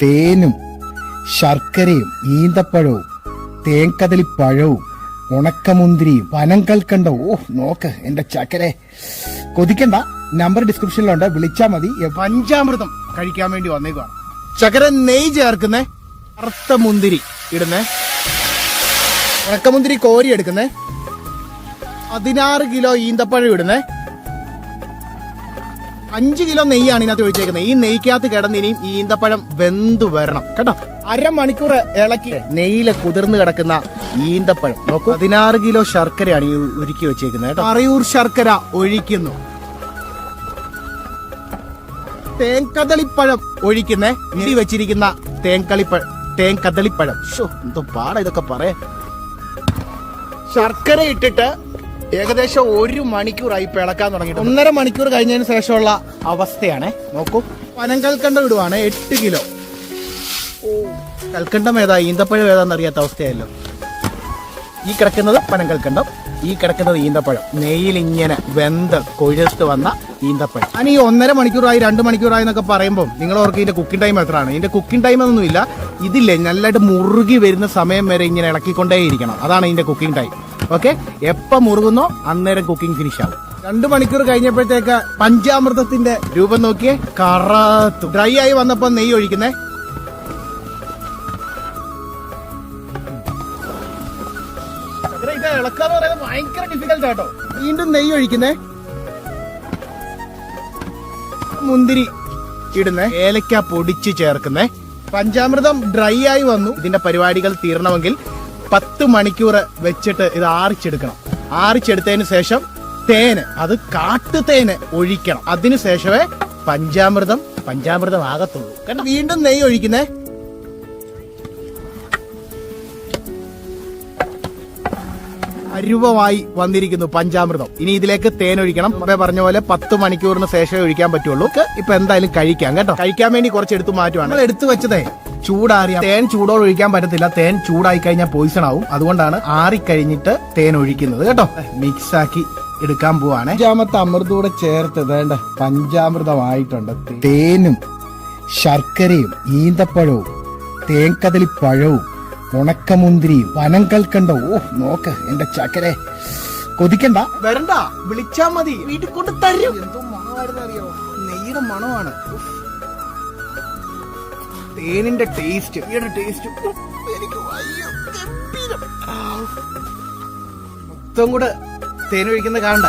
തേനും ശർക്കരയും ഈന്തപ്പഴവും തേൻകദളിപ്പഴവും ഉണക്കമുന്തിരിയും പനങ്കൽക്കണ്ടവും. ഓ നോക്ക് എന്റെ ചക്കരെ, കൊതിക്കണ്ട. നമ്പർ ഡിസ്ക്രിപ്ഷനിലുണ്ട്, വിളിച്ചാൽ മതി. പഞ്ചാമൃതം കഴിക്കാൻ വേണ്ടി വന്നേക്കാണ്. ചക്കര നെയ്യ് ചേർക്കുന്നേ, കറുത്ത മുന്തിരി ഇടുന്നേ, ഉണക്കമുന്തിരി കോരി എടുക്കുന്നേ, 16 കിലോ ഈന്തപ്പഴം ഇടുന്നേ, 5 കിലോ നെയ്യാണ് ഇതിനകത്ത് ഒഴിച്ചേക്കുന്നത്. ഈ നെയ്ക്കകത്ത് കിടന്ന് ഇനിയും ഈന്തപ്പഴം വെന്തു വരണം കേട്ടോ. അരമണിക്കൂർ ഇളക്കി നെയ്യില് കുതിർന്ന് കിടക്കുന്ന ഈന്തപ്പഴം നോക്കൂ. 16 കിലോ ശർക്കരയാണ് ഈ ഉരുക്കി വെച്ചേക്കുന്നത് കേട്ടോ. പറയൂർ ശർക്കര ഒഴിക്കുന്നു. തേൻകദളിപ്പഴം ഒഴിക്കുന്നേ. ഇടി വെച്ചിരിക്കുന്ന തേൻകദളിപ്പഴം. എന്തോ പാടാ ഇതൊക്കെ പറയാ. ശർക്കര ഇട്ടിട്ട് ഏകദേശം 1 മണിക്കൂറായി ഇളക്കാൻ തുടങ്ങിയിട്ട്. 1.5 മണിക്കൂർ കഴിഞ്ഞതിന് ശേഷമുള്ള അവസ്ഥയാണ്. നോക്കൂ, പനങ്കൽക്കണ്ടം ഇടുവാണ് 8 കിലോ. കൽക്കണ്ടം ഏതാ ഈന്തപ്പഴം ഏതാന്ന് അറിയാത്ത അവസ്ഥയായല്ലോ. ഈ കിടക്കുന്നത് പനങ്കൽക്കണ്ടം, ഈ കിടക്കുന്നത് ഈന്തപ്പഴം. നെയ്യിൽ ഇങ്ങനെ വെന്ത് കൊഴുത്ത് വന്ന ഈന്തപ്പഴം. ഞാൻ ഈ 1.5 മണിക്കൂറായി 2 മണിക്കൂറായി എന്നൊക്കെ പറയുമ്പോൾ നിങ്ങൾ ഓർക്ക് ഇതിന്റെ കുക്കിംഗ് ടൈം എത്രയാണ്? ഇതിന്റെ കുക്കിംഗ് ടൈം ഒന്നുമില്ല. ഇതില്ലേ നല്ലതായിട്ട് മുറുകി വരുന്ന സമയം വരെ ഇങ്ങനെ ഇളക്കിക്കൊണ്ടേയിരിക്കണം. അതാണ് ഇതിന്റെ കുക്കിംഗ് ടൈം. ഓക്കെ, എപ്പം മുറുകുന്നോ അന്നേരം കുക്കിംഗ് ഫിനിഷ് ആവും. 2 മണിക്കൂർ കഴിഞ്ഞപ്പോഴത്തേക്ക് പഞ്ചാമൃതത്തിന്റെ രൂപം നോക്കിയേ, കറത്തു ഡ്രൈ ആയി വന്നപ്പോ നെയ്യ് ഒഴിക്കുന്നേ. ഇത് ഇളക്കാന്ന് പറയുന്നത് ഭയങ്കര ഡിഫിക്കൽട്ട് ആട്ടോ. വീണ്ടും നെയ്യ് ഒഴിക്കുന്നേ, മുന്തിരി ഇടുന്നേ, ഏലക്ക പൊടിച്ച് ചേർക്കുന്നേ. പഞ്ചാമൃതം ഡ്രൈ ആയി വന്നു. ഇതിന്റെ പരിപാടികൾ തീർണമെങ്കിൽ 10 മണിക്കൂർ വെച്ചിട്ട് ഇത് ആറിച്ചെടുക്കണം. ആറിച്ചെടുത്തതിന് ശേഷം തേന്, അത് കാട്ടുതേന് ഒഴിക്കണം. അതിനുശേഷമേ പഞ്ചാമൃതം ആകത്തുള്ളൂ കേട്ടോ. വീണ്ടും നെയ്യ് ഒഴിക്കുന്നേ. അരുവമായി വന്നിരിക്കുന്നു പഞ്ചാമൃതം. ഇനി ഇതിലേക്ക് തേൻ ഒഴിക്കണം. മുമ്പേ പറഞ്ഞ പോലെ 10 മണിക്കൂറിന് ശേഷമേ ഒഴിക്കാൻ പറ്റുള്ളൂ. ഇപ്പൊ എന്തായാലും കഴിക്കാം കേട്ടോ. കഴിക്കാൻ വേണ്ടി കുറച്ച് എടുത്തു മാറ്റുവാണ്. നമ്മൾ എടുത്തു വെച്ചതേ ചൂടാറിയ തേൻ ചൂടോടെ ഒഴിക്കാൻ പറ്റത്തില്ല. തേൻ ചൂടായി കഴിഞ്ഞാൽ പോയിസൺ ആവും. അതുകൊണ്ടാണ് ആറിക്കഴിഞ്ഞിട്ട് തേൻ ഒഴിക്കുന്നത് കേട്ടോ. മിക്സ് ആക്കി എടുക്കാൻ പോവാണ്. 5ാമത്തെ അമൃതൂടെ ചേർത്ത് വേണ്ട പഞ്ചാമൃതമായിട്ടുണ്ട്. തേനും ശർക്കരയും ഈന്തപ്പഴവും തേൻകദളിപ്പഴവും ഉണക്കമുന്തിരിയും പനങ്കൽക്കണ്ടവും. ഓ നോക്ക് എന്റെ ചക്കരെ, കൊതിക്കണ്ട. വരണ്ട, വിളിച്ചാ മതി, വീട്ടിൽ കൊണ്ട് തരും. എന്തോ മണമായിരുന്നറിയോ, നെയ്യുടെ മണമാണ്. തേനിന്റെ ടേസ്റ്റ്, എനിക്ക് മൊത്തം കൂടെ തേൻ ഒഴിക്കുന്ന കാണണ്ട.